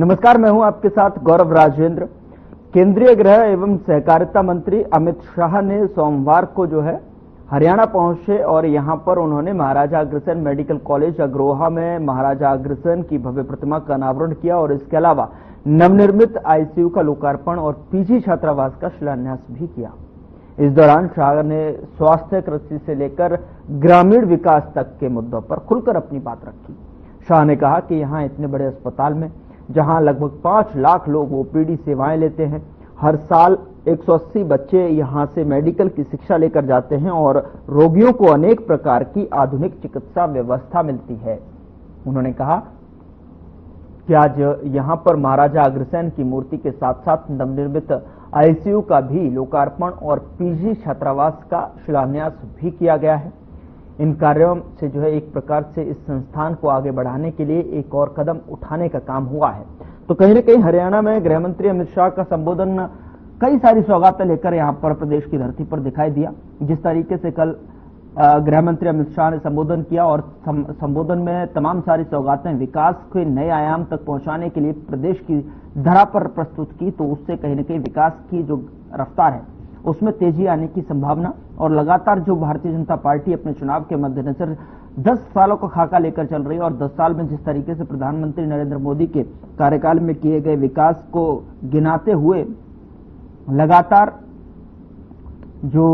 नमस्कार, मैं हूं आपके साथ गौरव राजेंद्र। केंद्रीय गृह एवं सहकारिता मंत्री अमित शाह ने सोमवार को हरियाणा पहुंचे और यहां पर उन्होंने महाराजा अग्रसेन मेडिकल कॉलेज अग्रोहा में महाराजा अग्रसेन की भव्य प्रतिमा का अनावरण किया और इसके अलावा नवनिर्मित आईसीयू का लोकार्पण और पीजी छात्रावास का शिलान्यास भी किया। इस दौरान शाह ने स्वास्थ्य, कृषि से लेकर ग्रामीण विकास तक के मुद्दों पर खुलकर अपनी बात रखी। शाह ने कहा कि यहां इतने बड़े अस्पताल में जहां लगभग 5 लाख लोग ओपीडी सेवाएं लेते हैं, हर साल 180 बच्चे यहां से मेडिकल की शिक्षा लेकर जाते हैं और रोगियों को अनेक प्रकार की आधुनिक चिकित्सा व्यवस्था मिलती है। उन्होंने कहा कि आज यहां पर महाराजा अग्रसेन की मूर्ति के साथ साथ नवनिर्मित आईसीयू का भी लोकार्पण और पीजी छात्रावास का शिलान्यास भी किया गया है। इन कार्यों से एक प्रकार से इस संस्थान को आगे बढ़ाने के लिए एक और कदम उठाने का काम हुआ है। तो कहीं न कहीं हरियाणा में गृह मंत्री अमित शाह का संबोधन कई सारी सौगातें लेकर यहां पर प्रदेश की धरती पर दिखाई दिया। जिस तरीके से कल गृह मंत्री अमित शाह ने संबोधन किया और संबोधन में तमाम सारी सौगातें विकास के नए आयाम तक पहुंचाने के लिए प्रदेश की धरा पर प्रस्तुत की, तो उससे कहीं न कहीं विकास की जो रफ्तार है उसमें तेजी आने की संभावना और लगातार जो भारतीय जनता पार्टी अपने चुनाव के मद्देनजर 10 सालों का खाका लेकर चल रही है और 10 साल में जिस तरीके से प्रधानमंत्री नरेंद्र मोदी के कार्यकाल में किए गए विकास को गिनाते हुए लगातार जो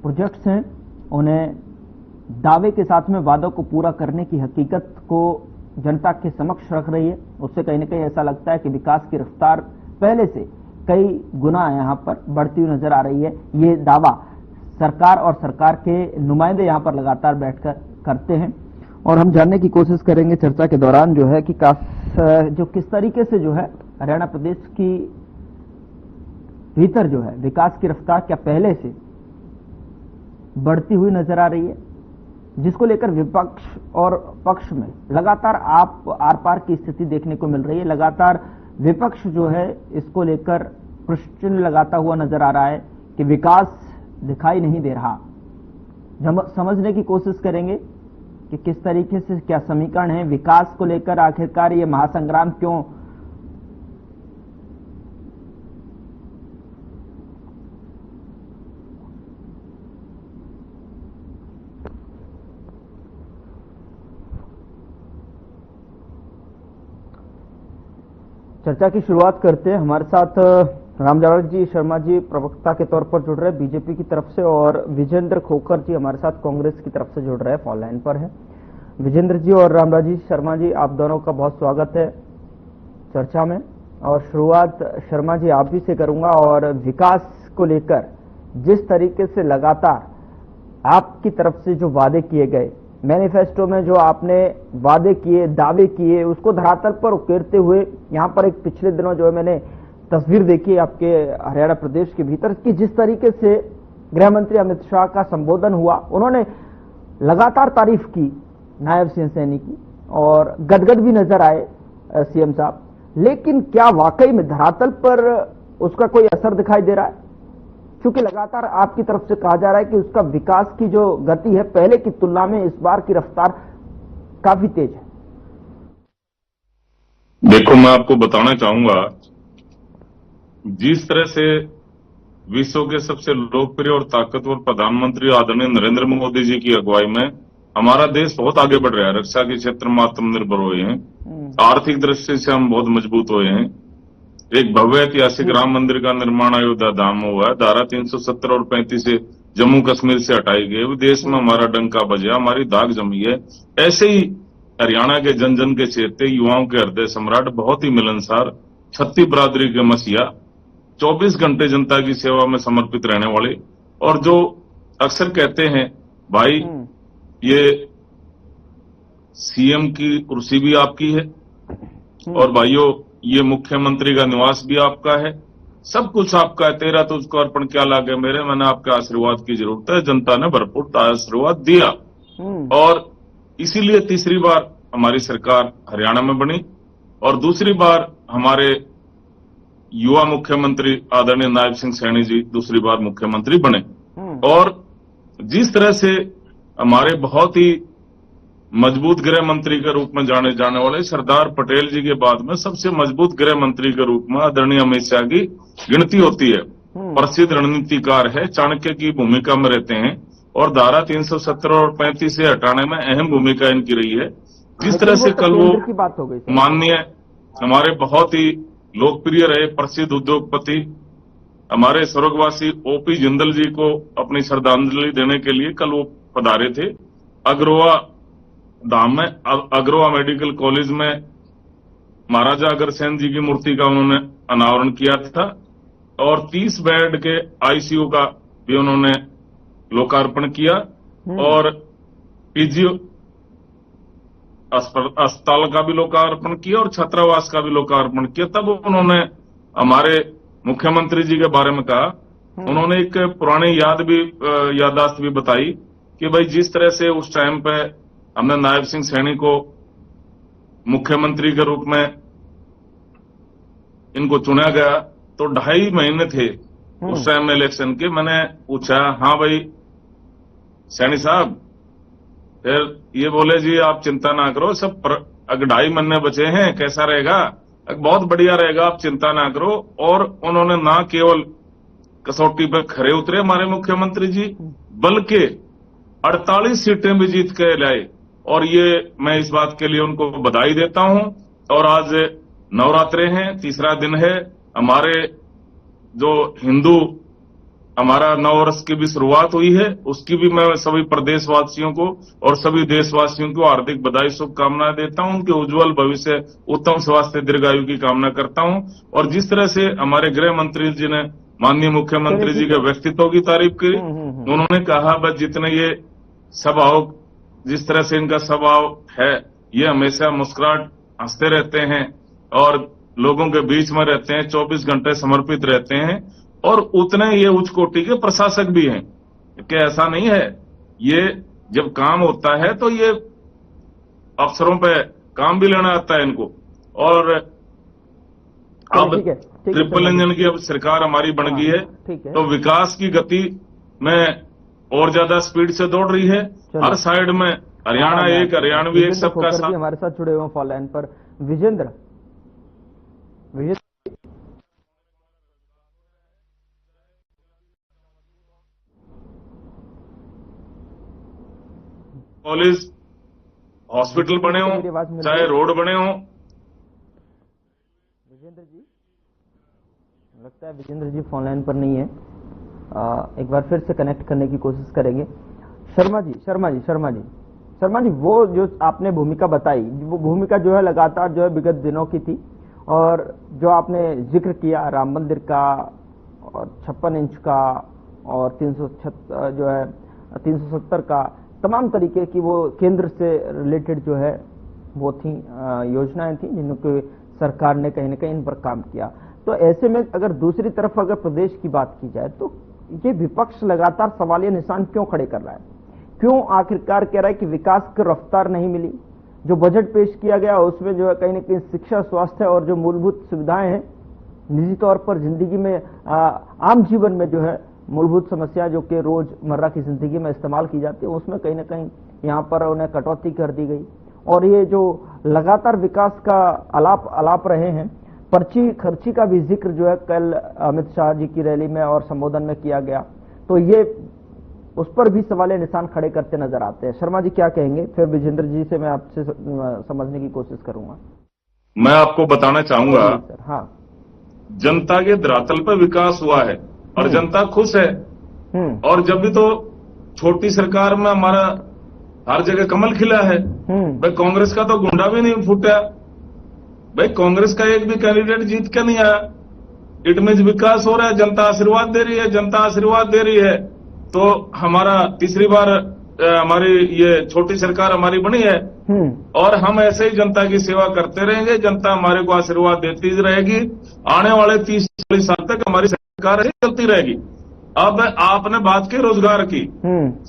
प्रोजेक्ट्स हैं उन्हें दावे के साथ में वादों को पूरा करने की हकीकत को जनता के समक्ष रख रही है, उससे कहीं न कहीं ऐसा लगता है कि विकास की रफ्तार पहले से कई गुना यहां पर बढ़ती हुई नजर आ रही है। ये दावा सरकार और सरकार के नुमाइंदे यहां पर लगातार बैठकर करते हैं और हम जानने की कोशिश करेंगे चर्चा के दौरान कि किस तरीके से हरियाणा प्रदेश की भीतर विकास की रफ्तार क्या पहले से बढ़ती हुई नजर आ रही है, जिसको लेकर विपक्ष और पक्ष में लगातार आर पार की स्थिति देखने को मिल रही है। लगातार विपक्ष इसको लेकर प्रश्न लगाता हुआ नजर आ रहा है कि विकास दिखाई नहीं दे रहा। समझने की कोशिश करेंगे कि किस तरीके से क्या समीकरण है विकास को लेकर, आखिरकार ये महासंग्राम क्यों चर्चा की शुरुआत करते हैं। हमारे साथ रामजावल शर्मा जी प्रवक्ता के तौर पर जुड़ रहे हैं बीजेपी की तरफ से और विजेंद्र खोखर जी हमारे साथ कांग्रेस की तरफ से जुड़ रहे हैं, फोन लाइन पर है। विजेंद्र जी और रामराज शर्मा जी, आप दोनों का बहुत स्वागत है चर्चा में। और शुरुआत शर्मा जी आप ही से करूंगा और विकास को लेकर जिस तरीके से लगातार आपकी तरफ से जो वादे किए गए, मैनिफेस्टो में जो आपने वादे किए, दावे किए, उसको धरातल पर उकेरते हुए यहां पर एक पिछले दिनों मैंने तस्वीर देखी आपके हरियाणा प्रदेश के भीतर की, जिस तरीके से गृह मंत्री अमित शाह का संबोधन हुआ, उन्होंने लगातार तारीफ की नायब सिंह सैनी की और गदगद भी नजर आए सीएम साहब। लेकिन क्या वाकई में धरातल पर उसका कोई असर दिखाई दे रहा है? क्योंकि लगातार आपकी तरफ से कहा जा रहा है कि उसका विकास की जो गति है पहले की तुलना में इस बार की रफ्तार काफी तेज है। देखो, मैं आपको बताना चाहूंगा, जिस तरह से विश्व के सबसे लोकप्रिय और ताकतवर प्रधानमंत्री आदरणीय नरेंद्र मोदी जी की अगुवाई में हमारा देश बहुत आगे बढ़ रहा है। रक्षा के क्षेत्र में आत्मनिर्भर हुए हैं, आर्थिक दृष्टि से हम बहुत मजबूत हुए हैं। एक भव्य ऐतिहासिक राम मंदिर का निर्माण अयोध्या धाम में हुआ है। धारा 370 और 35 से जम्मू कश्मीर से हटाई गई, विदेश में हमारा डंका बजा, हमारी दाग जमी है। ऐसे ही हरियाणा के जन जन के चेते, युवाओं के हृदय सम्राट, बहुत ही मिलनसार, छत्ती बरादरी के मसीहा, 24 घंटे जनता की सेवा में समर्पित रहने वाले, और जो अक्सर कहते हैं भाई ये सीएम की कुर्सी भी आपकी है और भाइयों ये मुख्यमंत्री का निवास भी आपका है, सब कुछ आपका है, तेरा तुझको अर्पण क्या लागे मेरे, मैंने आपके आशीर्वाद की जरूरत है। जनता ने भरपूर आशीर्वाद दिया और इसीलिए तीसरी बार हमारी सरकार हरियाणा में बनी और दूसरी बार हमारे युवा मुख्यमंत्री आदरणीय नायब सिंह सैनी जी दूसरी बार मुख्यमंत्री बने। और जिस तरह से हमारे बहुत ही मजबूत गृह मंत्री के रूप में जाने जाने वाले सरदार पटेल जी के बाद में सबसे मजबूत गृह मंत्री के रूप में आदरणीय अमित शाह की गिनती होती है। प्रसिद्ध रणनीतिकार है, चाणक्य की भूमिका में रहते हैं और धारा 370 और 35 से हटाने में अहम भूमिका इनकी रही है। जिस तरह से कल वो की बात हो गई, माननीय हमारे बहुत ही लोकप्रिय रहे प्रसिद्ध उद्योगपति हमारे स्वर्गवासी ओपी जिंदल जी को अपनी श्रद्धांजलि देने के लिए कल वो पधारे थे। अग्रवा धाम में, अग्रवा मेडिकल कॉलेज में महाराजा अग्रसेन जी की मूर्ति का उन्होंने अनावरण किया था और 30 बेड के आईसीयू का भी उन्होंने लोकार्पण किया और पीजी अस्पताल का भी लोकार्पण किया और छात्रावास का भी लोकार्पण किया। तब उन्होंने हमारे मुख्यमंत्री जी के बारे में कहा, उन्होंने एक पुरानी याददाश्त भी बताई कि भाई जिस तरह से उस टाइम पे हमने नायब सिंह सैनी को मुख्यमंत्री के रूप में इनको चुना गया तो 2.5 महीने थे उस टाइम में इलेक्शन के। मैंने पूछा, हाँ भाई सैनी साहब, फिर ये बोले जी आप चिंता ना करो, सब 2.5 महीने बचे हैं, कैसा रहेगा, बहुत बढ़िया रहेगा, आप चिंता ना करो। और उन्होंने ना केवल कसौटी पर खरे उतरे हमारे मुख्यमंत्री जी, बल्कि 48 सीटें भी जीत के लाए और ये मैं इस बात के लिए उनको बधाई देता हूं। और आज नवरात्रे हैं, तीसरा दिन है, हमारे जो हिंदू हमारा नववर्ष की भी शुरुआत हुई है, उसकी भी मैं सभी प्रदेशवासियों को और सभी देशवासियों को हार्दिक बधाई शुभकामनाएं देता हूं। उनके उज्जवल भविष्य, उत्तम स्वास्थ्य, दीर्घायु की कामना करता हूं। और जिस तरह से हमारे गृह मंत्री जी ने माननीय मुख्यमंत्री जी के व्यक्तित्व की तारीफ की, उन्होंने कहा बस जितने ये स्वभाव, जिस तरह से इनका स्वभाव है, ये हमेशा मुस्कुराहट हंसते रहते हैं और लोगों के बीच में रहते हैं, 24 घंटे समर्पित रहते हैं और उतने ये उच्च कोटि के प्रशासक भी हैं। कि ऐसा नहीं है, ये जब काम होता है तो ये अफसरों पे काम भी लेना आता है इनको। और अब ट्रिपल इंजन की अब सरकार हमारी बन गई है तो विकास की गति में और ज्यादा स्पीड से दौड़ रही है। हर साइड में हरियाणा एक, हरियाणवी एक, सबका साथ। हमारे साथ जुड़े हुए फोन लाइन पर विजेंद्र। कॉलेज, हॉस्पिटल बने हो, चाहे रोड बने हो। विजेंद्र जी, लगता है विजेंद्र जी फोन लाइन पर नहीं है। एक बार फिर से कनेक्ट करने की कोशिश करेंगे। शर्मा जी, वो जो आपने भूमिका बताई, वो भूमिका जो है लगातार जो है विगत दिनों की थी और जो आपने जिक्र किया राम मंदिर का और 56 इंच का और 370 का, तमाम तरीके की वो केंद्र से रिलेटेड जो है वो थी योजनाएं थी जिनकी सरकार ने कहीं न कहीं इन पर काम किया। तो ऐसे में अगर दूसरी तरफ अगर प्रदेश की बात की जाए तो ये विपक्ष लगातार सवालिया निशान क्यों खड़े कर रहा है? क्यों आखिरकार कह रहा है कि विकास की रफ्तार नहीं मिली? जो बजट पेश किया गया उसमें जो है कहीं न कहीं शिक्षा, स्वास्थ्य और जो मूलभूत सुविधाएं हैं, निजी तौर पर जिंदगी में आम जीवन में जो है मूलभूत समस्या जो कि रोजमर्रा की जिंदगी में इस्तेमाल की जाती है, उसमें कहीं न कहीं यहाँ पर उन्हें कटौती कर दी गई। और ये जो लगातार विकास का आलाप रहे हैं, पर्ची खर्ची का भी जिक्र जो है कल अमित शाह जी की रैली में और संबोधन में किया गया, तो ये उस पर भी सवालिया निशान खड़े करते नजर आते हैं। शर्मा जी क्या कहेंगे? फिर विजेंद्र जी से मैं आपसे समझने की कोशिश करूंगा। मैं आपको बताना चाहूंगा, हाँ, जनता के धरातल पर विकास हुआ है और जनता खुश है। और जब भी तो छोटी सरकार में हमारा हर जगह कमल खिला है। भाई कांग्रेस का तो गुंडा भी नहीं फूटा, भाई कांग्रेस का एक भी कैंडिडेट जीत के नहीं आया। इट मीन्स विकास हो रहा है, जनता आशीर्वाद दे रही है, जनता आशीर्वाद दे रही है। तो हमारा तीसरी बार हमारी ये छोटी सरकार हमारी बनी है और हम ऐसे ही जनता की सेवा करते रहेंगे, जनता हमारे को आशीर्वाद देती रहेगी। आने वाले 30-40 साल तक हमारी सरकार ऐसे चलती रहेगी। अब आपने बात की रोजगार की,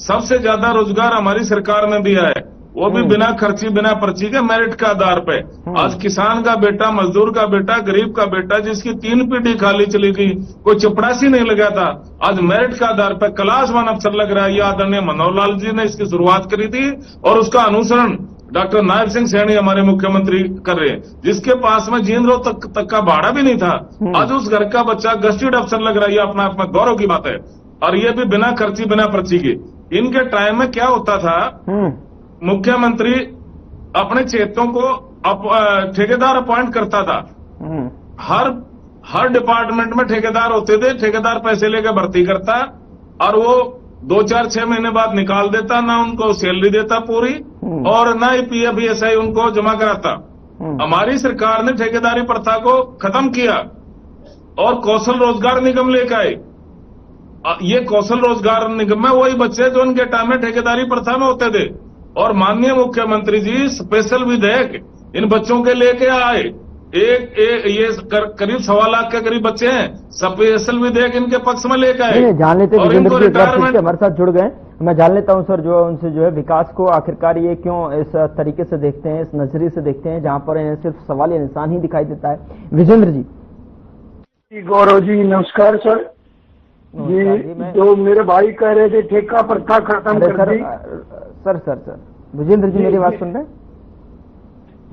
सबसे ज्यादा रोजगार हमारी सरकार ने दिया है, वो भी बिना खर्ची, बिना पर्ची के मेरिट के आधार पे। आज किसान का बेटा, मजदूर का बेटा, गरीब का बेटा, जिसकी 3 पीढ़ी खाली चली गई, कोई चपरासी नहीं लगा था, आज मेरिट के आधार पर क्लास 1 अफसर लग रहा है। ये आदरणीय मनोहर लाल जी ने इसकी शुरुआत करी थी और उसका अनुसरण डॉक्टर नायब सिंह सैनी हमारे मुख्यमंत्री कर रहे हैं, जिसके पास में जींद रोड तक का भाड़ा भी नहीं था। आज उस घर का बच्चा गस्टेड अफसर लग रहा है, ये अपना आप में गौरव की बात है। और ये भी बिना खर्ची बिना पर्ची के। इनके टाइम में क्या होता था, मुख्यमंत्री अपने क्षेत्रों को ठेकेदार अपॉइंट करता था। हर डिपार्टमेंट में ठेकेदार होते थे, ठेकेदार पैसे लेकर भर्ती करता और वो 2-4-6 महीने बाद निकाल देता, ना उनको सैलरी देता पूरी और ना ही पीएफ ईएसआई उनको जमा कराता। हमारी सरकार ने ठेकेदारी प्रथा को खत्म किया और कौशल रोजगार निगम लेकर आए। ये कौशल रोजगार निगम में वही बच्चे जो उनके टाइम में ठेकेदारी प्रथा में होते थे, और माननीय मुख्यमंत्री जी स्पेशल विधेयक इन बच्चों के लेके आए। ये करीब 1.25 लाख के करीब बच्चे हैं, स्पेशल विधेयक इनके पक्ष में लेकर आए। जान लेते हैं हमारे साथ जुड़ गए। मैं जान लेता हूं सर, जो उनसे जो है विकास को आखिरकार ये क्यों इस तरीके से देखते हैं, इस नजरिए से देखते हैं जहां पर इन्हें सिर्फ सवाल या निशान ही दिखाई देता है। विजेंद्र जी। गौरव जी नमस्कार सर जी। जो मेरे भाई कह रहे थे ठेका प्रथा खत्म कर दी। सर विजेंद्र जी मेरी आवाज सुन रहे हैं?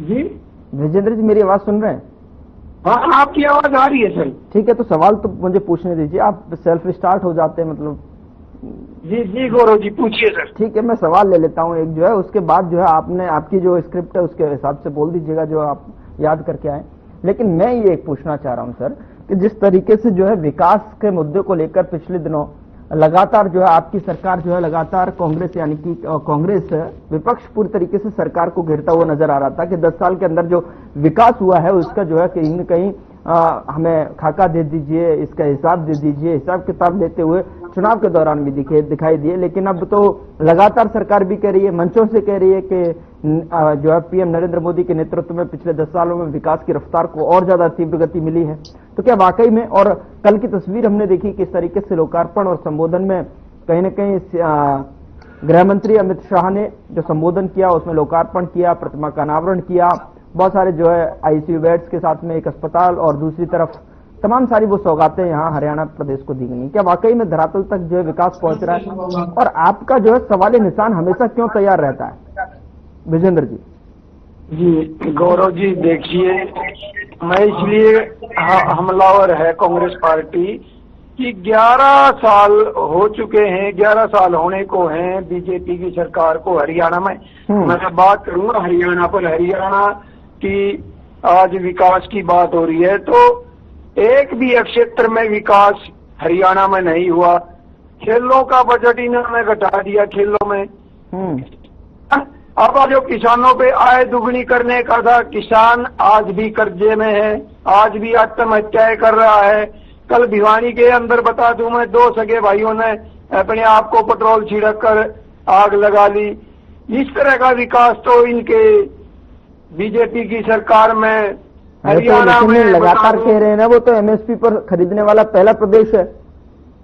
जी विजेंद्र जी मेरी आवाज सुन रहे हैं? हाँ आपकी आवाज आ रही है सर। ठीक है, तो सवाल तो मुझे पूछने दीजिए। आप सेल्फ स्टार्ट हो जाते हैं मतलब। जी गौरव जी पूछिए सर। ठीक है, मैं सवाल ले लेता हूं एक जो है, उसके बाद जो है आपने आपकी जो स्क्रिप्ट है उसके हिसाब से बोल दीजिएगा जो आप याद करके आए। लेकिन मैं ये एक पूछना चाह रहा हूं सर कि जिस तरीके से जो है विकास के मुद्दे को लेकर पिछले दिनों लगातार जो है आपकी सरकार जो है लगातार कांग्रेस यानी कि कांग्रेस विपक्ष पूरी तरीके से सरकार को घेरता हुआ नजर आ रहा था कि 10 साल के अंदर जो विकास हुआ है उसका जो है कहीं न कहीं हमें खाका दे दीजिए, इसका हिसाब दे दीजिए। हिसाब किताब लेते हुए चुनाव के दौरान भी दिखाई दिए। लेकिन अब तो लगातार सरकार भी कह रही है, मंचों से कह रही है कि जो है पीएम नरेंद्र मोदी के नेतृत्व में पिछले 10 सालों में विकास की रफ्तार को और ज्यादा तीव्र गति मिली है। तो क्या वाकई में, और कल की तस्वीर हमने देखी किस तरीके से लोकार्पण और संबोधन में कहीं न कहीं गृह मंत्री अमित शाह ने जो संबोधन किया उसमें लोकार्पण किया, प्रतिमा का अनावरण किया, बहुत सारे जो है आईसीयू बेड्स के साथ में एक अस्पताल और दूसरी तरफ तमाम सारी वो सौगातें यहाँ हरियाणा प्रदेश को दी गई। क्या वाकई में धरातल तक जो है विकास पहुंच रहा है? और आपका जो है सवाल निशान हमेशा क्यों तैयार रहता है विजेंद्र जी? जी गौरव जी देखिए, मैं इसलिए हमलावर है कांग्रेस पार्टी कि 11 साल हो चुके हैं, 11 साल होने को हैं बीजेपी की सरकार को हरियाणा में। मैं बात करूंगा हरियाणा पर। हरियाणा की आज विकास की बात हो रही है तो एक भी क्षेत्र में विकास हरियाणा में नहीं हुआ। खेलों का बजट इन्होंने घटा दिया खेलों में। अब जो किसानों पे आय दुगनी करने का था, किसान आज भी कर्जे में है, आज भी आत्महत्याएं कर रहा है। कल भिवानी के अंदर बता दूं मैं, 2 सगे भाइयों ने अपने आप को पेट्रोल छिड़क कर आग लगा ली। इस तरह का विकास तो इनके बीजेपी की सरकार में हरियाणा में लगातार कह रहे हैं ना, वो तो एमएसपी पर खरीदने वाला पहला प्रदेश है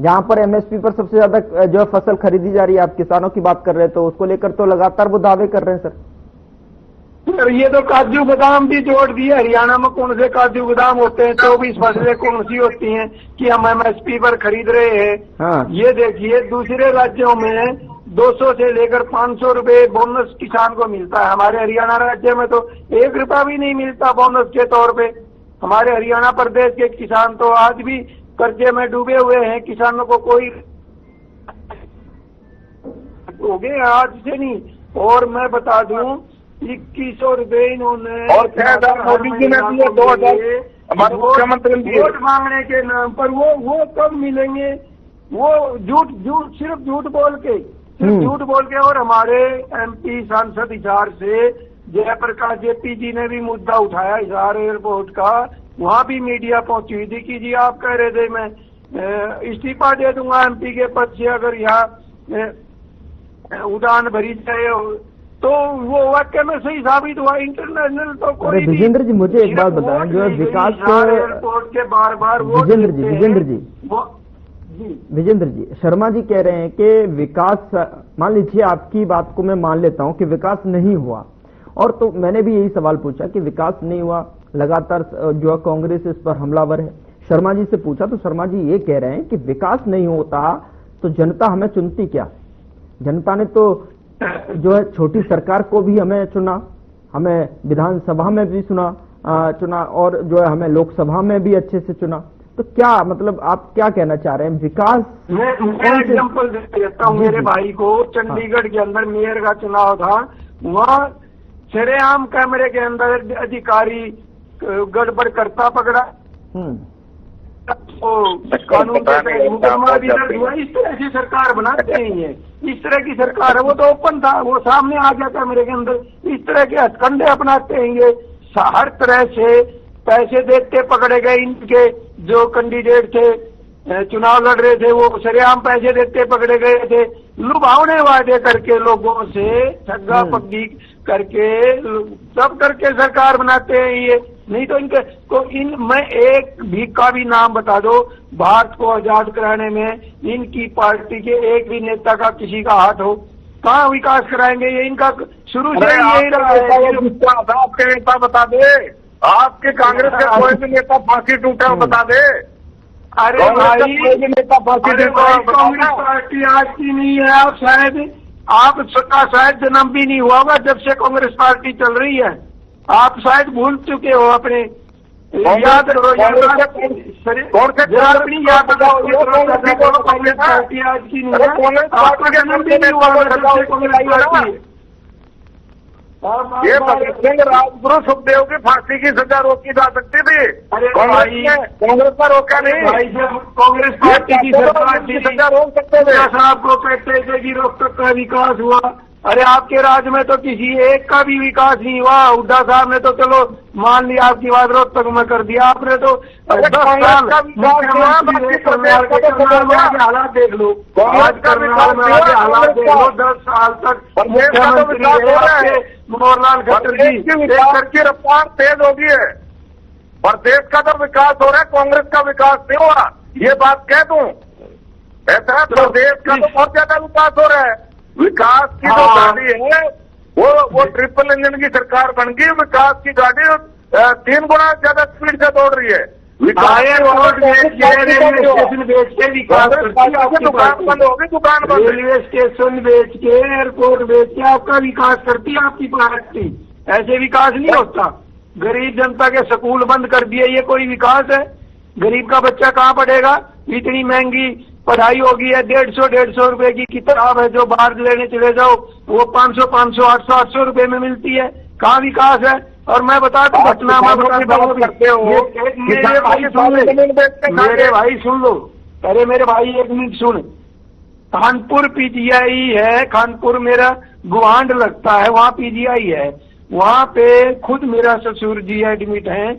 जहां पर एमएसपी पर सबसे ज्यादा जो फसल खरीदी जा रही है। आप किसानों की बात कर रहे हैं तो उसको लेकर तो लगातार वो दावे कर रहे हैं सर। ये तो काजू बादाम भी जोड़ दिए। हरियाणा में कौन से काजू बादाम होते हैं? 24 फसलें कौन सी होती हैं कि हम एमएसपी पर खरीद रहे हैं? हाँ। ये देखिए दूसरे राज्यों में 200 से लेकर 500 रुपए बोनस किसान को मिलता है। हमारे हरियाणा राज्य में तो 1 रुपया भी नहीं मिलता बोनस के तौर पे। हमारे हरियाणा प्रदेश के किसान तो आज भी कर्जे में डूबे हुए हैं। किसानों को कोई हो गए आज से नहीं। और मैं बता दूं 2100 रुपए इन्होंने और 6000 मोदी जी ने दिए, 2000 हमारे मुख्यमंत्री ने वोट मांगने के नाम पर। वो कब मिलेंगे? वो सिर्फ झूठ बोल के। और हमारे एमपी सांसद हिसार से जयप्रकाश जेपी जी ने भी मुद्दा उठाया हिसार एयरपोर्ट का। वहां भी मीडिया पहुंची हुई थी कि जी आप कह रहे थे मैं इस्तीफा दे दूंगा एमपी के पद से अगर यहाँ उड़ान भरी जाए, तो वो वाक्य में सही साबित हुआ। इंटरनेशनल तो कोई विजेंद्र जी मुझे एक बात बताएं, जो है विकास एयरपोर्ट के बार विजेंद्र जी शर्मा जी कह रहे हैं कि विकास, मान लीजिए आपकी बात को मैं मान लेता हूं कि विकास नहीं हुआ, और तो मैंने भी यही सवाल पूछा कि विकास नहीं हुआ, लगातार जो है कांग्रेस इस पर हमलावर है। शर्मा जी से पूछा तो शर्मा जी ये कह रहे हैं कि विकास नहीं होता तो जनता हमें चुनती क्या? जनता ने तो जो है छोटी सरकार को भी हमें चुना, हमें विधानसभा में भी चुना और जो है हमें लोकसभा में भी अच्छे से चुना। तो क्या मतलब आप क्या कहना चाह रहे हैं? विकास मैं एग्जाम्पल देता हूँ। मेरे भाई को चंडीगढ़ के अंदर मेयर का चुनाव था, वहाँ सरेआम कैमरे के अंदर अधिकारी गड़बड़ करता पकड़ा, तो कानून के मुकदमा भी दर्ज हुआ। इस तरह की सरकार बनाते हैं ये, इस तरह की सरकार है। वो तो ओपन था, वो सामने आ गया कैमरे के अंदर। इस तरह के हथकंडे अपनाते हैं ये, हर तरह से पैसे देते पकड़े गए। इनके जो कैंडिडेट थे, चुनाव लड़ रहे थे, वो सरेआम पैसे देते पकड़े गए थे। लुभावने वादे करके लोगों से ठग्गा पग्गी करके सब करके सरकार बनाते हैं ये। नहीं तो इनके को मैं एक भी का भी नाम बता दो, भारत को आजाद कराने में इनकी पार्टी के एक भी नेता का किसी का हाथ हो, कहाँ विकास कराएंगे ये? इनका शुरू से यही रहा है। आपके नेता बता दे, आपके कांग्रेस का कोई भी नेता फांसी टूटा बता दे। अरे भाई, कांग्रेस पार्टी आज की नहीं है। आप शायद जन्म भी नहीं हुआ होगा जब से कांग्रेस पार्टी चल रही है। आप शायद भूल चुके हो अपने, याद करो अपनी याद कांग्रेस पार्टी आज की नहीं है। आपका जन्म भी नहीं हुआ होगा जब से कांग्रेस पार्टी। ये भगत सिंह राजगुरु सुखदेव की फांसी की सजा रोकी जा सकती थी, कांग्रेस पर रोका नहीं। भाई जब कांग्रेस पार्टी की सरकार थी, सजा रोक सकते थे। साहब को कहते थे कि रोहतक का विकास हुआ। अरे आपके राज में तो किसी एक का भी विकास नहीं हुआ। हुड्डा साहब ने तो चलो मान लिया आपकी बात, रोहतक में कर दिया आपने तो 10 साल हालात देख लो, आज करनाल में आगे हालात देख लो। 10 साल तक मुख्यमंत्री मनोहर खट्टर की रफ्तार तेज होगी है, प्रदेश का तो विकास हो रहा है, कांग्रेस का विकास नहीं हो रहा। ये बात कह दूं, ऐसा प्रदेश का तो बहुत ज्यादा विकास हो रहा है। विकास की जो गाड़ी है वो ट्रिपल इंजन की सरकार बन गई। विकास की गाड़ी 3 गुना ज्यादा स्पीड से दौड़ रही है। स्टेशन बेच के विकास, दुकान बंद होगी, दुकान बंद, रेलवे स्टेशन बेच के, एयरपोर्ट बेच के आपका विकास करती है आपकी पार्टी। ऐसे विकास नहीं होता। गरीब जनता के स्कूल बंद कर दिए, ये कोई विकास है? गरीब का बच्चा कहाँ पढ़ेगा? इतनी महंगी पढ़ाई होगी है। 150 रुपए की किताब है जो बाहर लेने चले जाओ वो 500, 800 रुपए में मिलती है। कहाँ विकास है? और मैं बता दूं घटना, मैं बताता हूँ, मेरे भाई सुन लो, अरे मेरे भाई 1 मिनट सुन। कानपुर पीजीआई है, कानपुर मेरा गुवांड लगता है, वहाँ पीजीआई है। वहाँ पे खुद मेरा ससुर जी एडमिट है।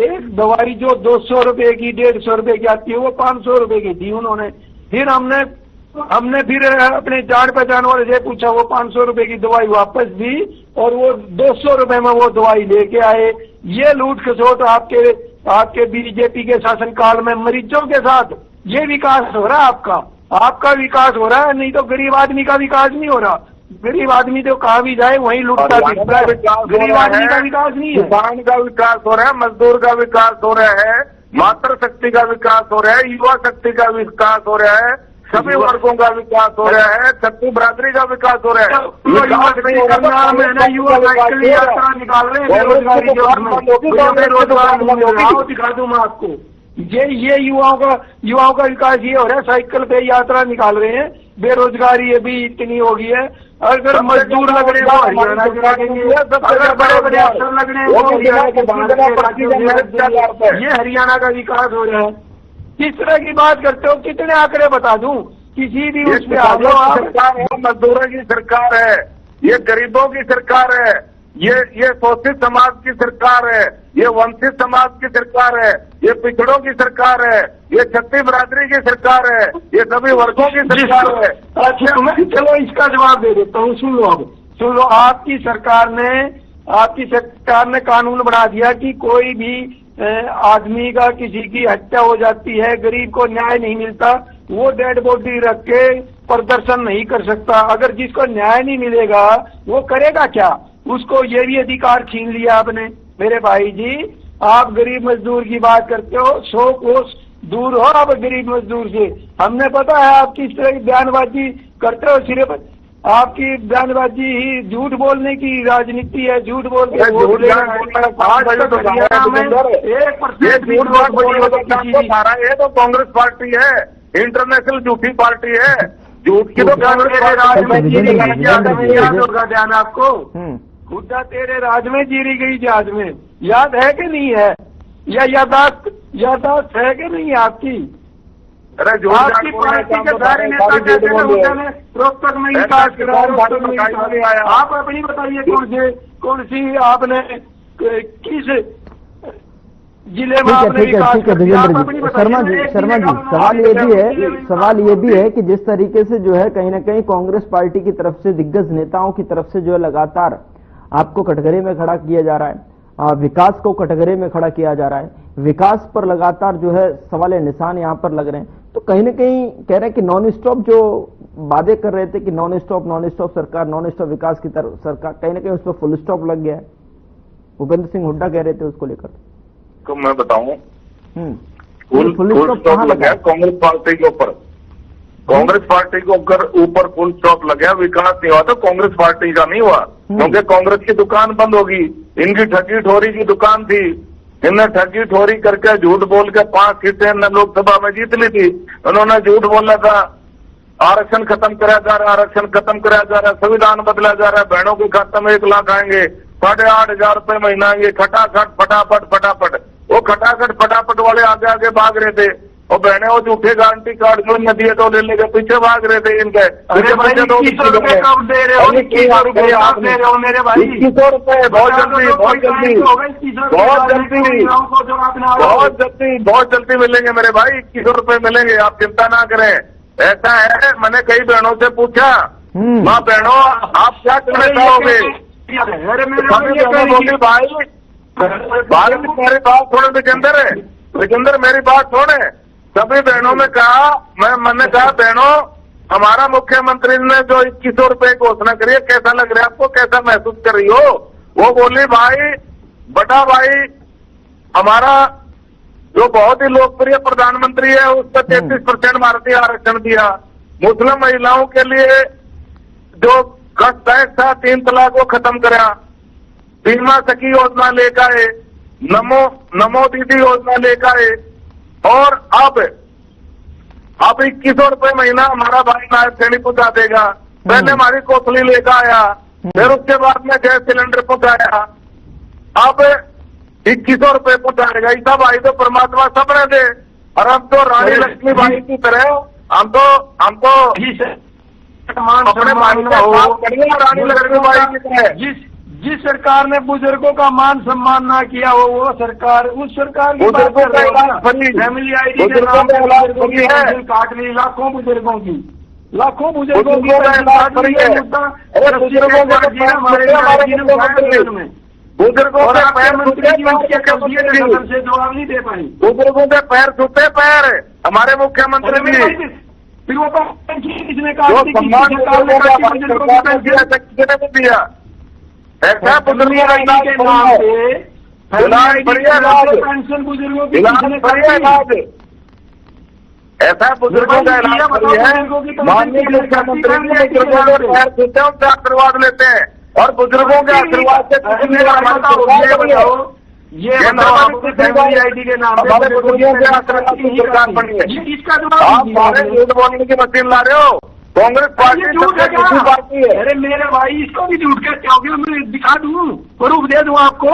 एक दवाई जो 200 रुपए की, 150 रुपए की आती है, वो 500 रुपए की दी उन्होंने। फिर हमने फिर अपने जान पहचान वाले से पूछा, वो 500 रुपए की दवाई वापस दी और वो 200 रुपए में वो दवाई लेके आए। ये लूट खसोट आपके बीजेपी के शासनकाल में मरीजों के साथ। ये विकास हो रहा है आपका विकास हो रहा है। नहीं तो गरीब आदमी का विकास नहीं हो रहा। गरीब आदमी तो कहाँ भी जाए वहीं लूटता दिखता है। गरीब आदमी का विकास नहीं है। किसान का विकास हो रहा है, मजदूर का विकास हो रहा है, मातृ शक्ति का विकास हो रहा है, युवा शक्ति का विकास हो रहा है, सभी वर्गों का विकास हो रहा है, छत्ती बरादरी का विकास हो रहा है। युवा साइकिल यात्रा निकाल रहे हैं, बेरोजगारी दिखा दूं मैं आपको। ये युवाओं का विकास ये हो रहा है, साइकिल पे यात्रा निकाल रहे हैं। बेरोजगारी अभी इतनी हो गई है। अगर मजदूर लग रहे हो हरियाणा गिराएंगे, अगर बड़े बड़े अफसर लग रहे हैं ये हरियाणा का विकास हो रहा है। किस तरह की बात करते हो? कितने आंकड़े बता दूं? किसी भी उसमें आ जाओ। सरकार है, मजदूरों की सरकार है, ये गरीबों की सरकार है, ये शोषित समाज की सरकार है, ये वंचित समाज की सरकार है, ये पिछड़ों की सरकार है, ये छत्ती बरादरी की सरकार है, ये सभी वर्गों की सरकार है। अच्छा, मैं चलो इसका जवाब दे देता हूँ। सुन लो, आपकी सरकार ने कानून बना दिया कि कोई भी आदमी का किसी की हत्या हो जाती है, गरीब को न्याय नहीं मिलता, वो डेड बॉडी रख के प्रदर्शन नहीं कर सकता। अगर जिसको न्याय नहीं मिलेगा वो करेगा क्या? उसको ये भी अधिकार छीन लिया आपने। मेरे भाई जी, आप गरीब मजदूर की बात करते हो, 100 कोस दूर हो आप गरीब मजदूर से। हमने पता है आप किस तरह की बयानबाजी करते हो। सिर्फ आपकी बयानबाजी ही झूठ बोलने की राजनीति है, झूठ बोल के वोट झूठ लेना बोलना है। आज तक हरियाणा में 1% भी वोट पड़ी होगी किसी की। ये तो कांग्रेस पार्टी है, इंटरनेशनल झूठी पार्टी है। झूठ की तो कांग्रेस तेरे राज में जीरी गई जहाज में, याद होगा ध्यान आपको। खुदा तेरे राज में जीरी गई जहाज में, याद है कि नहीं है? या यादाश्त है कि नहीं आपकी? अरे आपकी पार्टी के सारे नेता कहते थे उन्होंने रोहतक में विकास करा, रोहतक में विकास आया। आप अपनी बताइए कौन सी आपने किस जिले में आपने विकास कर दिया? शर्मा जी सवाल ये भी है कि जिस तरीके से जो है कहीं ना कहीं कांग्रेस पार्टी की तरफ से दिग्गज नेताओं की तरफ से जो है लगातार आपको कटघरे में खड़ा किया जा रहा है, विकास को कटघरे में खड़ा किया जा रहा है, विकास पर लगातार जो है सवाल निशान यहां पर लग रहे हैं, तो कहीं ना कहीं कह रहे हैं कि नॉन स्टॉप जो वादे कर रहे थे कि नॉन स्टॉप सरकार, नॉन स्टॉप विकास की तरफ सरकार, कहीं ना कहीं उस पर फुल स्टॉप लग गया है। भूपेंद्र सिंह हुड्डा कह रहे थे उसको लेकर। तो मैं बताऊं, फुल स्टॉप कहां लगा? कांग्रेस पार्टी के ऊपर, कांग्रेस पार्टी के ऊपर फुल स्टॉप लग गया। विकास नहीं हुआ तो कांग्रेस पार्टी का नहीं हुआ, क्योंकि कांग्रेस की दुकान बंद होगी। इनकी ठगी ठोरी की दुकान थी, इनने ठगी ठोरी करके झूठ बोल के 5 सीटें लोकसभा में जीत ली थी। उन्होंने झूठ बोला था आरक्षण खत्म कराया जा रहा है, आरक्षण खत्म कराया जा रहा है, संविधान बदला जा रहा है, बहनों के खाते में 1 लाख आएंगे, 8,500 रुपए महीना आएंगे, खटाखट फटाफट। वो खटाखट फटाफट वाले आगे आगे भाग रहे थे, और बहने वो झूठे गारंटी कार्ड जो न दिए तो लेने के पीछे भाग रहे थे इनके। अरे भाई 2100 रुपए कब दे रहे हो? 2100 रुपए आप दे रहे हो मेरे भाई? 2100 रुपए बहुत जल्दी मिलेंगे मेरे भाई, 2100 रुपए मिलेंगे, आप चिंता ना करें। ऐसा है, मैंने कई बहनों से पूछा, माँ बहनों आप क्या करना चाहोगे? बोली भाई मेरी बात थोड़े विजेंद्र मेरी बात छोड़े। सभी बहनों ने कहा, मैंने कहा बहनों हमारा मुख्यमंत्री ने जो 2100 रुपए घोषणा करी है कैसा लग रहा है आपको, कैसा महसूस कर रही हो? वो बोली भाई बड़ा भाई हमारा जो बहुत ही लोकप्रिय प्रधानमंत्री है उस पर 33% भारतीय आरक्षण दिया, मुस्लिम महिलाओं के लिए जो कष्ट था 3 तलाक को खत्म करा, बीमा सखी योजना लेकर आए, नमो दीदी योजना लेकर आए, और अब 2100 रुपए महीना हमारा भाई नायब श्रेणी पहुंचा देगा। पहले हमारी कोसली लेकर आया, फिर उसके बाद में गैस सिलेंडर पहुंचाया, अब 2100 रुपए पहुंचाएगा। ऐसा भाई तो परमात्मा सबने दे, और हम तो रानी लक्ष्मी बाई की तरह हम तो अपने भाई का रानी लक्ष्मी बाई की तरह। जिस सरकार ने बुजुर्गों का मान सम्मान ना किया वो सरकार, उस सरकार की बात कर रहे हो। फैमिली आईडी के नाम पे बुजुर्गों की काट ली, लाखों बुजुर्गों की बुजुर्गों को जवाब नहीं दे पाई। बुजुर्गों के पैर छूटे पैर हमारे मुख्यमंत्री जी। फिर वो किसने कहा दिया ऐसा बुजुर्गों का इलाज के नाम पे पेंशन बुजुर्गों की इलाज, ऐसा बुजुर्गों का इलाज है। माननीय मुख्यमंत्री बुजुर्गों के पैर छूते हैं उनसे आशीर्वाद लेते हैं, और बुजुर्गों के आशीर्वाद से फैमिली आईडी के नाम हमारे बुजुर्गों के आशीर्वाद की सरकार बनी है। आप हमारे झूठ बोलने की मशीन ला रहे हो। कांग्रेस पार्टी है। अरे मेरे भाई इसको भी झूठ कहते हो, मैं दिखा दूं, प्रूफ दे दूं आपको।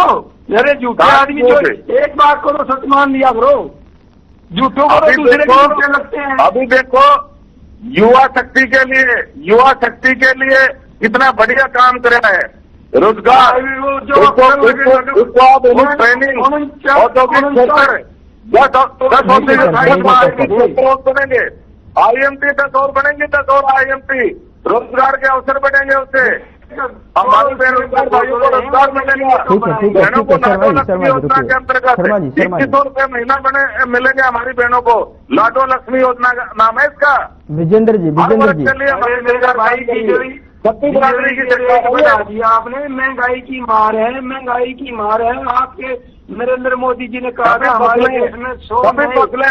अरे झूठे आदमी जो एक बात को तो सच मान लिया करो, झूठों को तो दूसरे के लगते हैं। अभी देखो युवा शक्ति के लिए कितना बढ़िया काम कर रहा है, रोजगार ट्रेनिंग, औद्योगिक क्षेत्र 10 बनेंगे, IMT 10 और बनेंगे, 10 और IMT, रोजगार के अवसर बढ़ेंगे उससे, हमारे बेरोजगार भाइयों को रोजगार मिलेगा, बहनों को लाडो लक्ष्मी योजना के अंतर्गत 2100 रुपए महीना मिलेंगे हमारी बहनों को। लाडो लक्ष्मी योजना का नाम है इसका। विजेंद्र जी मेरे भाई की सभी बराबरी की सरकार बढ़ा दिया आपने, महंगाई की मार है, महंगाई की मार है। आपके नरेंद्र मोदी जी ने कहा था हमारे देश में 100 सभी फसलें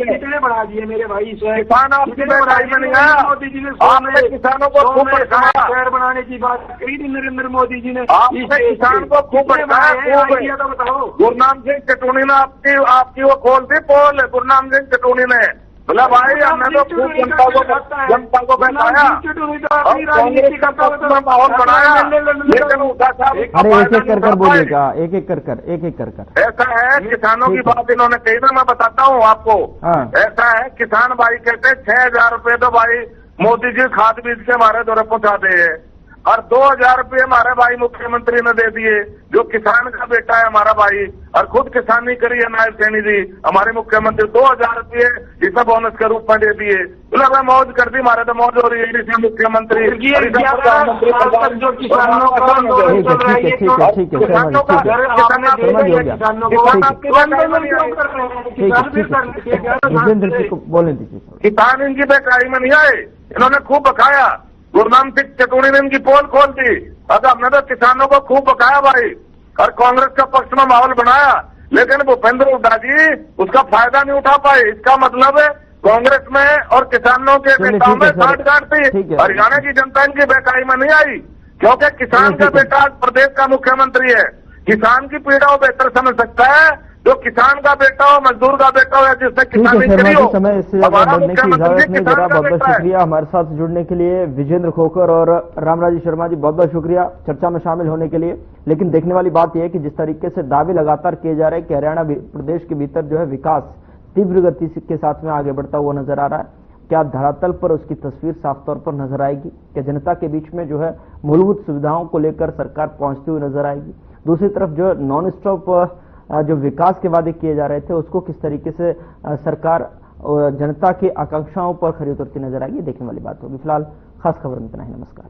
कितने बढ़ा दिए मेरे भाई से। किसान आपकी महंगाई में नहीं आया, मोदी जी ने आपने किसानों को खूब भड़काया, शहर बनाने की बात कही थी नरेंद्र मोदी जी ने, आपने किसान को खूब भड़काया। तो बताओ। गुरनाम सिंह चटूनी ने आपकी वो खोल दी पोल, गुरनाम सिंह चटूनी ने बोला भाई हमने तो खूब जनता को बहकाया और कांग्रेस का पक्ष में माहौल बनाया, लेकिन उठा साहब अरे एक एक कर बोलिएगा, एक एक कर ऐसा है। किसानों की बात इन्होंने कही ना, मैं बताता हूँ आपको। ऐसा है, किसान भाई कहते हैं 6,000 रुपए तो भाई मोदी जी खाद बीज के हमारे द्वारा पहुंचा दे, और 2,000 रुपये हमारे भाई मुख्यमंत्री ने दे दिए, जो किसान का बेटा है हमारा भाई, और खुद किसानी करी है नायब सैनी जी हमारे मुख्यमंत्री, 2,000 रुपये इसे बोनस के रूप में दे दिए। बोला भाई मौज कर दी, हमारे तो मौज हो रही है इसे मुख्यमंत्री ठीक है विजेंद्र जी को बोलने दीजिए। किसान इनकी बेकारी में नहीं आए, इन्होंने खूब बकाया। गुरनाम सिंह चटूनी ने इनकी पोल खोल दी। अगर हमने तो किसानों को खूब बकाया भाई, और कांग्रेस का पक्ष में माहौल बनाया, लेकिन भूपेंद्र हुड्डा जी उसका फायदा नहीं उठा पाए। इसका मतलब है कांग्रेस में और किसानों के नेताओं में साठगांठ थी। हरियाणा की जनता इनकी बेकारी में नहीं आई, क्योंकि किसान का बेटा प्रदेश का मुख्यमंत्री है। किसान की पीड़ा वो बेहतर समझ सकता है, जो किसान का बेटा हो, मजदूर का बेटा हो, या जिसने किसानी करी हो। समय इससे ज्यादा बढ़ने की इजाजत नहीं दे रहा। बहुत बहुत शुक्रिया हमारे साथ जुड़ने के लिए विजेंद्र खोकर और रामराजी शर्मा जी, बहुत बहुत शुक्रिया चर्चा में शामिल होने के लिए। लेकिन देखने वाली बात यह है कि जिस तरीके से दावे लगातार किए जा रहे हैं कि हरियाणा प्रदेश के भीतर जो है विकास तीव्र गति के साथ में आगे बढ़ता हुआ नजर आ रहा है, क्या धरातल पर उसकी तस्वीर साफ तौर पर नजर आएगी? क्या जनता के बीच में जो है मूलभूत सुविधाओं को लेकर सरकार पहुंचती हुई नजर आएगी? दूसरी तरफ जो नॉन स्टॉप जो विकास के वादे किए जा रहे थे उसको किस तरीके से सरकार जनता की आकांक्षाओं पर खरी उतरती नजर आएगी, देखने वाली बात होगी। फिलहाल खास खबर में इतना ही, नमस्कार।